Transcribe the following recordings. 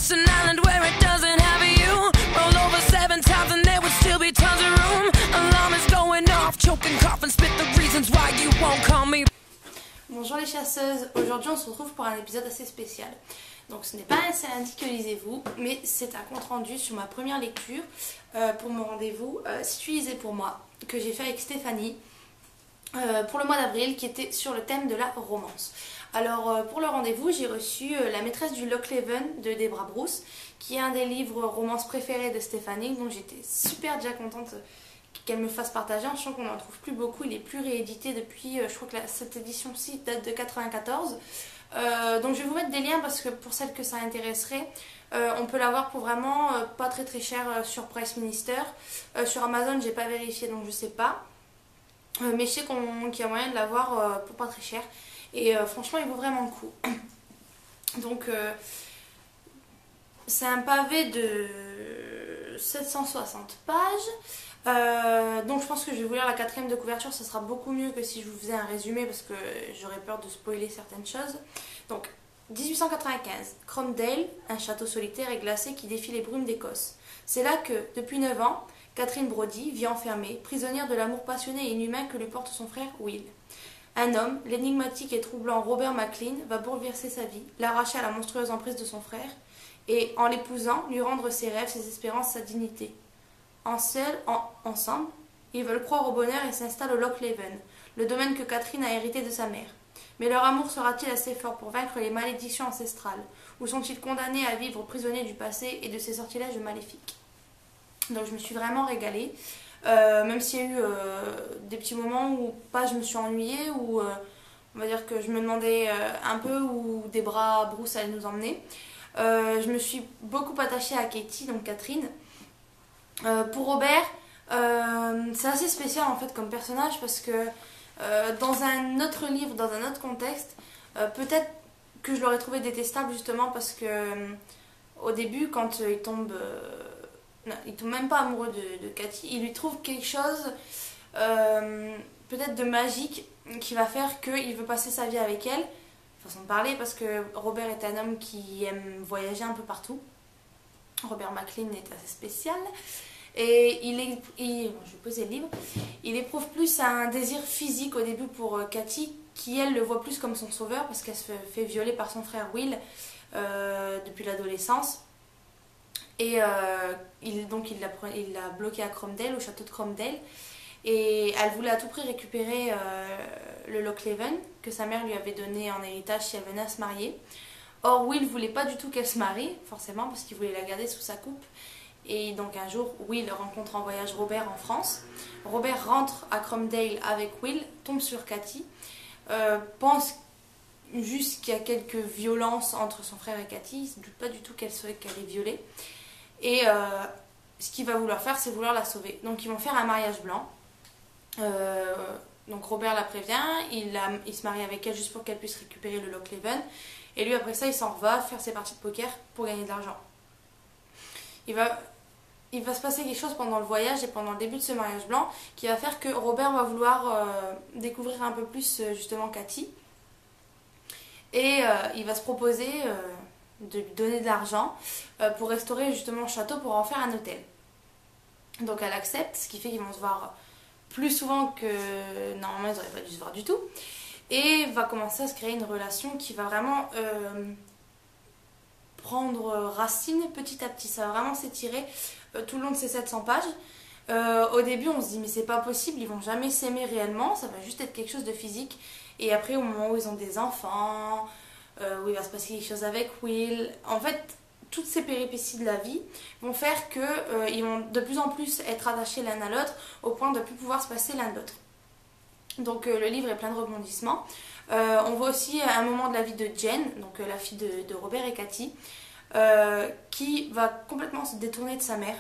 just an island where it doesn't have you. Roll over 7 times and there would still be tons of room. Alarm is going off, choking, coughing, spit the reasons why you won't call me. Bonjour les chasseuses, aujourd'hui on se retrouve pour un épisode assez spécial. Donc ce n'est pas un lundi que lisez-vous, mais c'est un compte rendu sur ma première lecture pour mon rendez-vous Si tu lisais pour moi, que j'ai fait avec Stéphanie pour le mois d'avril, qui était sur le thème de la romance. Alors pour le rendez-vous, j'ai reçu La maîtresse du Lochleven de Debra Bruce, qui est un des livres romances préférés de Stéphanie, donc j'étais super déjà contente qu'elle me fasse partager, en sachant qu'on n'en trouve plus beaucoup. Il est plus réédité depuis, je crois que cette édition-ci date de 94. Donc je vais vous mettre des liens parce que pour celles que ça intéresserait, on peut l'avoir pour vraiment pas très très cher sur Price Minister. Sur Amazon, j'ai pas vérifié donc je sais pas. Mais je sais qu'il y a moyen de l'avoir pour pas très cher. Et franchement, il vaut vraiment le coup. Donc c'est un pavé de 760 pages. Donc je pense que je vais vous lire la 4e de couverture, ça sera beaucoup mieux que si je vous faisais un résumé parce que j'aurais peur de spoiler certaines choses. Donc 1895, Cromdale, un château solitaire et glacé qui défie les brumes d'Écosse. C'est là que, depuis 9 ans, Catherine Brody vit enfermée, prisonnière de l'amour passionné et inhumain que lui porte son frère Will. Un homme, l'énigmatique et troublant Robert MacLean, va bouleverser sa vie, l'arracher à la monstrueuse emprise de son frère et, en l'épousant, lui rendre ses rêves, ses espérances, sa dignité. Ensemble, ils veulent croire au bonheur et s'installent au Lochleven, le domaine que Catherine a hérité de sa mère. Mais leur amour sera-t-il assez fort pour vaincre les malédictions ancestrales, ou sont-ils condamnés à vivre prisonniers du passé et de ses sortilèges maléfiques? Donc je me suis vraiment régalée, même s'il y a eu des petits moments où pas je me suis ennuyée, où on va dire que je me demandais un peu où Debra Bruce allait nous emmener. Je me suis beaucoup attachée à Katie, donc Catherine. Pour Robert, c'est assez spécial en fait comme personnage parce que dans un autre livre, dans un autre contexte, peut-être que je l'aurais trouvé détestable justement parce que au début quand il tombe même pas amoureux de Cathy, il lui trouve quelque chose peut-être de magique qui va faire qu'il veut passer sa vie avec elle, façon de parler, parce que Robert est un homme qui aime voyager un peu partout. Robert MacLean est assez spécial. Et je vais poser le livre. Il éprouve plus un désir physique au début pour Cathy, qui elle le voit plus comme son sauveur parce qu'elle se fait violer par son frère Will depuis l'adolescence. Et il l'a bloqué à Cromdale, au château de Cromdale. Et elle voulait à tout prix récupérer le Lochleven que sa mère lui avait donné en héritage si elle venait à se marier. Or Will voulait pas du tout qu'elle se marie, forcément, parce qu'il voulait la garder sous sa coupe. Et donc un jour, Will rencontre en voyage Robert en France. Robert rentre à Cromdale avec Will, tombe sur Cathy, pense juste qu'il y a quelques violences entre son frère et Cathy, il ne se doute pas du tout qu'elle est violée. Et ce qu'il va vouloir faire, c'est vouloir la sauver. Donc ils vont faire un mariage blanc. Donc Robert la prévient, il se marie avec elle juste pour qu'elle puisse récupérer le Lochleven. Et lui après ça, il s'en va faire ses parties de poker pour gagner de l'argent. Il va se passer quelque chose pendant le voyage et pendant le début de ce mariage blanc qui va faire que Robert va vouloir découvrir un peu plus justement Cathy. Et il va se proposer de lui donner de l'argent pour restaurer justement le château pour en faire un hôtel. Donc elle accepte, ce qui fait qu'ils vont se voir plus souvent que normalement ils n'auraient pas dû se voir du tout. Et va commencer à se créer une relation qui va vraiment prendre racine petit à petit. Ça va vraiment s'étirer tout le long de ces 700 pages. Au début on se dit mais c'est pas possible, ils vont jamais s'aimer réellement, ça va juste être quelque chose de physique. Et après au moment où ils ont des enfants, où il va se passer quelque chose avec Will, en fait toutes ces péripéties de la vie vont faire que ils vont de plus en plus être attachés l'un à l'autre au point de ne plus pouvoir se passer l'un de l'autre. Donc le livre est plein de rebondissements. On voit aussi un moment de la vie de Jen, donc la fille de Robert et Cathy, qui va complètement se détourner de sa mère.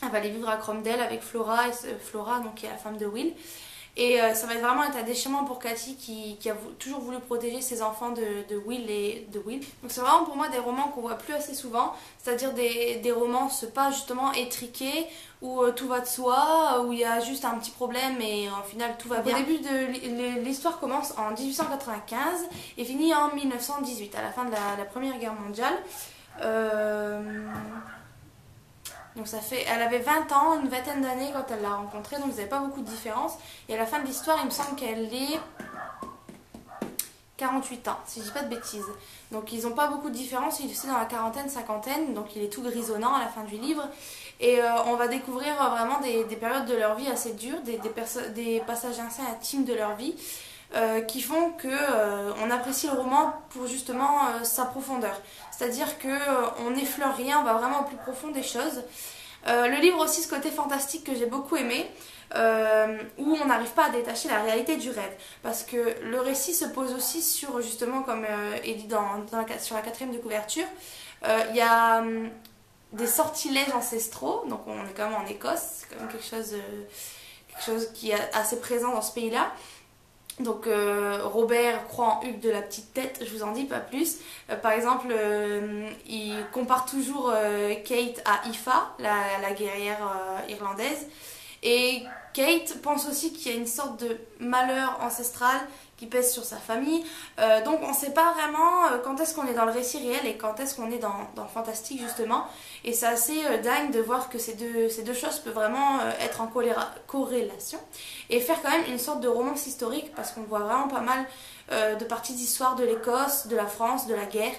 Elle va aller vivre à Cromdale avec Flora, donc, qui est la femme de Will. Et ça va vraiment être un déchirement pour Cathy qui a toujours voulu protéger ses enfants de Will et de Will. Donc c'est vraiment pour moi des romans qu'on voit plus assez souvent, c'est-à-dire des romances pas justement étriquées où tout va de soi, où il y a juste un petit problème et au final tout va bien. Au début de l'histoire commence en 1895 et finit en 1918, à la fin de la Première Guerre mondiale. Donc elle avait 20 ans, une vingtaine d'années quand elle l'a rencontré, donc il n'y avait pas beaucoup de différence. Et à la fin de l'histoire, il me semble qu'elle est 48 ans, si je dis pas de bêtises. Donc ils n'ont pas beaucoup de différence, il est dans la quarantaine, cinquantaine, donc il est tout grisonnant à la fin du livre. Et on va découvrir vraiment des périodes de leur vie assez dures, des passages assez intimes de leur vie, qui font que on apprécie le roman pour justement sa profondeur. C'est-à-dire qu'on n'effleure rien, on va vraiment au plus profond des choses. Le livre aussi, ce côté fantastique que j'ai beaucoup aimé, où on n'arrive pas à détacher la réalité du rêve. Parce que le récit se pose aussi sur, justement, comme est dit sur la quatrième de couverture, il y a des sortilèges ancestraux, donc on est quand même en Écosse, c'est quand même quelque chose qui est assez présent dans ce pays-là. Donc Robert croit en Hugues de la petite tête, je vous en dis pas plus. Par exemple, il compare toujours Kate à Aoife, la guerrière irlandaise. Et Kate pense aussi qu'il y a une sorte de malheur ancestral qui pèse sur sa famille. Donc on ne sait pas vraiment quand est-ce qu'on est dans le récit réel et quand est-ce qu'on est dans le fantastique justement. Et c'est assez dingue de voir que ces deux choses peuvent vraiment être en corrélation et faire quand même une sorte de romance historique parce qu'on voit vraiment pas mal de parties d'histoire de l'Écosse, de la France, de la guerre.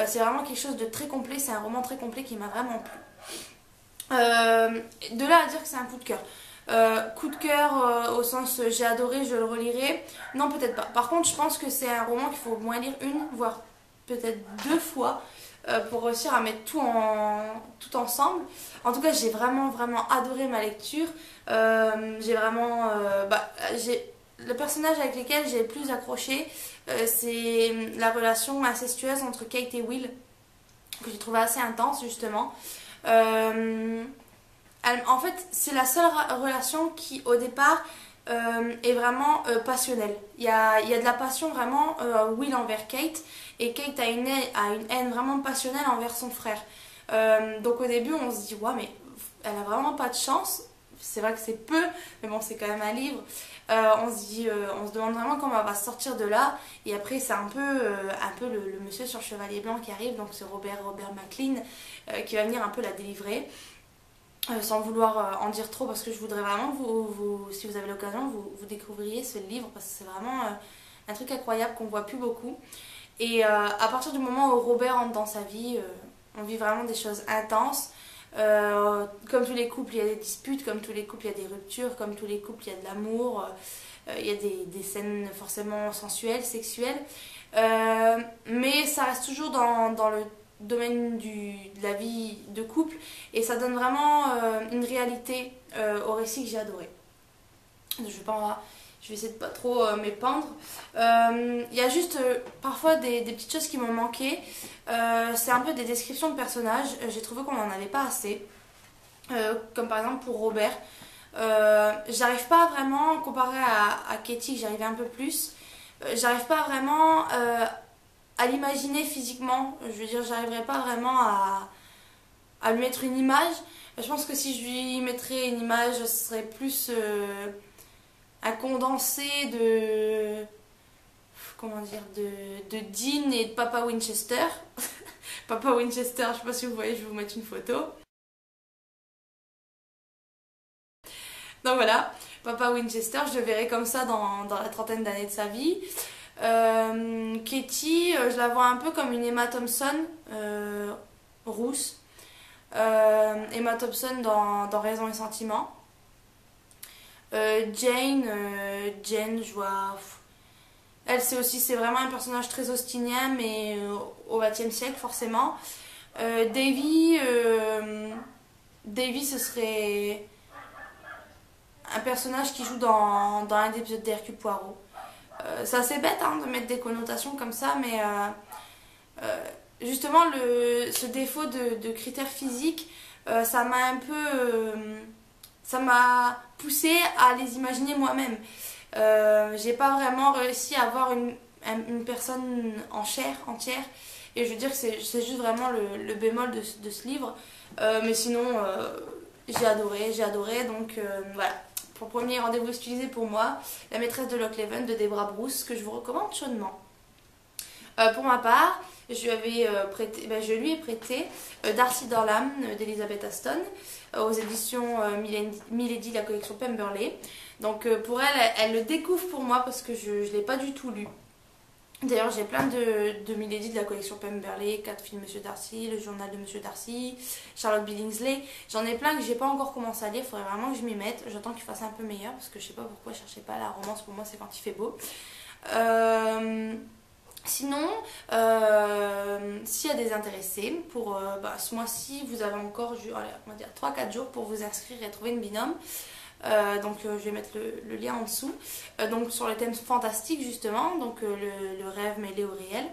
C'est vraiment quelque chose de très complet, c'est un roman très complet qui m'a vraiment plu. De là à dire que c'est un coup de cœur. Coup de cœur au sens j'ai adoré, je le relirai. Non, peut-être pas. Par contre, je pense que c'est un roman qu'il faut au moins lire une, voire peut-être 2 fois pour réussir à mettre tout ensemble. En tout cas, j'ai vraiment adoré ma lecture. J'ai vraiment... le personnage avec lequel j'ai le plus accroché, c'est la relation incestueuse entre Kate et Will, que j'ai trouvé assez intense justement. En fait, c'est la seule relation qui, au départ, est vraiment passionnelle. Il y a de la passion vraiment Will envers Kate, et Kate a une haine vraiment passionnelle envers son frère. Donc au début, on se dit, ouais, mais elle a vraiment pas de chance. C'est vrai que c'est peu, mais bon, c'est quand même un livre. On se demande vraiment comment elle va sortir de là. Et après, c'est un peu le monsieur sur Chevalier Blanc qui arrive, donc c'est Robert MacLean, qui va venir un peu la délivrer. Sans vouloir en dire trop parce que je voudrais vraiment que si vous avez l'occasion, vous découvriez ce livre parce que c'est vraiment un truc incroyable qu'on voit plus beaucoup. Et à partir du moment où Robert entre dans sa vie, on vit vraiment des choses intenses. Comme tous les couples, il y a des disputes, comme tous les couples, il y a des ruptures, comme tous les couples, il y a de l'amour, il y a des scènes forcément sensuelles, sexuelles. Mais ça reste toujours dans le domaine de la vie de couple et ça donne vraiment une réalité au récit que j'ai adoré. Je vais essayer de pas trop m'épandre. Il y a juste parfois des petites choses qui m'ont manqué. C'est un peu des descriptions de personnages. J'ai trouvé qu'on n'en avait pas assez. Comme par exemple pour Robert. J'arrive pas vraiment, comparé à Katie que j'arrivais un peu plus, j'arrive pas vraiment à l'imaginer physiquement. Je veux dire, j'arriverai pas vraiment à lui mettre une image. Je pense que si je lui mettrais une image, ce serait plus un condensé de... Comment dire, de Dean et de Papa Winchester. Papa Winchester, je sais pas si vous voyez, je vais vous mettre une photo. Donc voilà, Papa Winchester, je le verrai comme ça dans la trentaine d'années de sa vie. Katie, je la vois un peu comme une Emma Thompson rousse. Emma Thompson dans Raison et Sentiment. Jane, je vois... Elle, c'est vraiment un personnage très austinien, mais au XXe siècle, forcément. Davy, ce serait un personnage qui joue dans un des épisodes d'Hercule Poirot. C'est assez bête de mettre des connotations comme ça, mais justement, ce défaut de critères physiques, ça m'a un peu... ça m'a poussé à les imaginer moi-même. J'ai pas vraiment réussi à avoir une personne en chair entière, et je veux dire que c'est juste vraiment le bémol de ce livre. Mais sinon, j'ai adoré, donc voilà. Pour premier rendez-vous utilisé pour moi, La maîtresse de Lochleven de Deborah Bruce, que je vous recommande chaudement. Pour ma part, je lui ai prêté Darcy dans l'âme d'Elizabeth Aston aux éditions Milady, la collection Pemberley. Donc pour elle, elle le découvre pour moi parce que je ne l'ai pas du tout lu. D'ailleurs, j'ai plein de Milady de la collection Pemberley, 4 films Monsieur Darcy, le journal de Monsieur Darcy, Charlotte Billingsley. J'en ai plein que j'ai pas encore commencé à lire, il faudrait vraiment que je m'y mette. J'attends qu'il fasse un peu meilleur parce que je sais pas pourquoi je cherchais pas la romance, pour moi c'est quand il fait beau. Sinon, s'il y a des intéressés, pour ce mois-ci, vous avez encore 3-4 jours pour vous inscrire et trouver une binôme. Donc je vais mettre le lien en dessous. Donc sur le thème fantastique justement, donc le rêve mêlé au réel.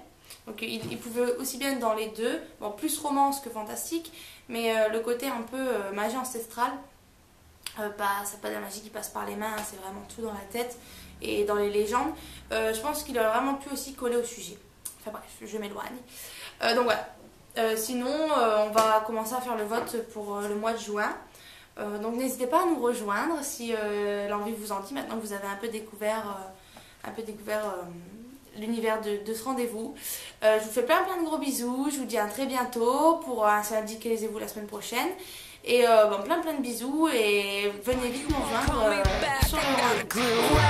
Donc il pouvait aussi bien être dans les deux, bon plus romance que fantastique, mais le côté un peu magie ancestrale, c'est pas de la magie qui passe par les mains, c'est vraiment tout dans la tête et dans les légendes. Je pense qu'il aurait vraiment pu aussi coller au sujet. Enfin bref, je m'éloigne. Donc voilà. Sinon, on va commencer à faire le vote pour le mois de juin. Donc n'hésitez pas à nous rejoindre si l'envie vous en dit, maintenant que vous avez un peu découvert l'univers de ce rendez-vous. Je vous fais plein de gros bisous, je vous dis à très bientôt pour un syndiquez-vous la semaine prochaine. Et plein de bisous et venez vite nous rejoindre sur le rendez-vous.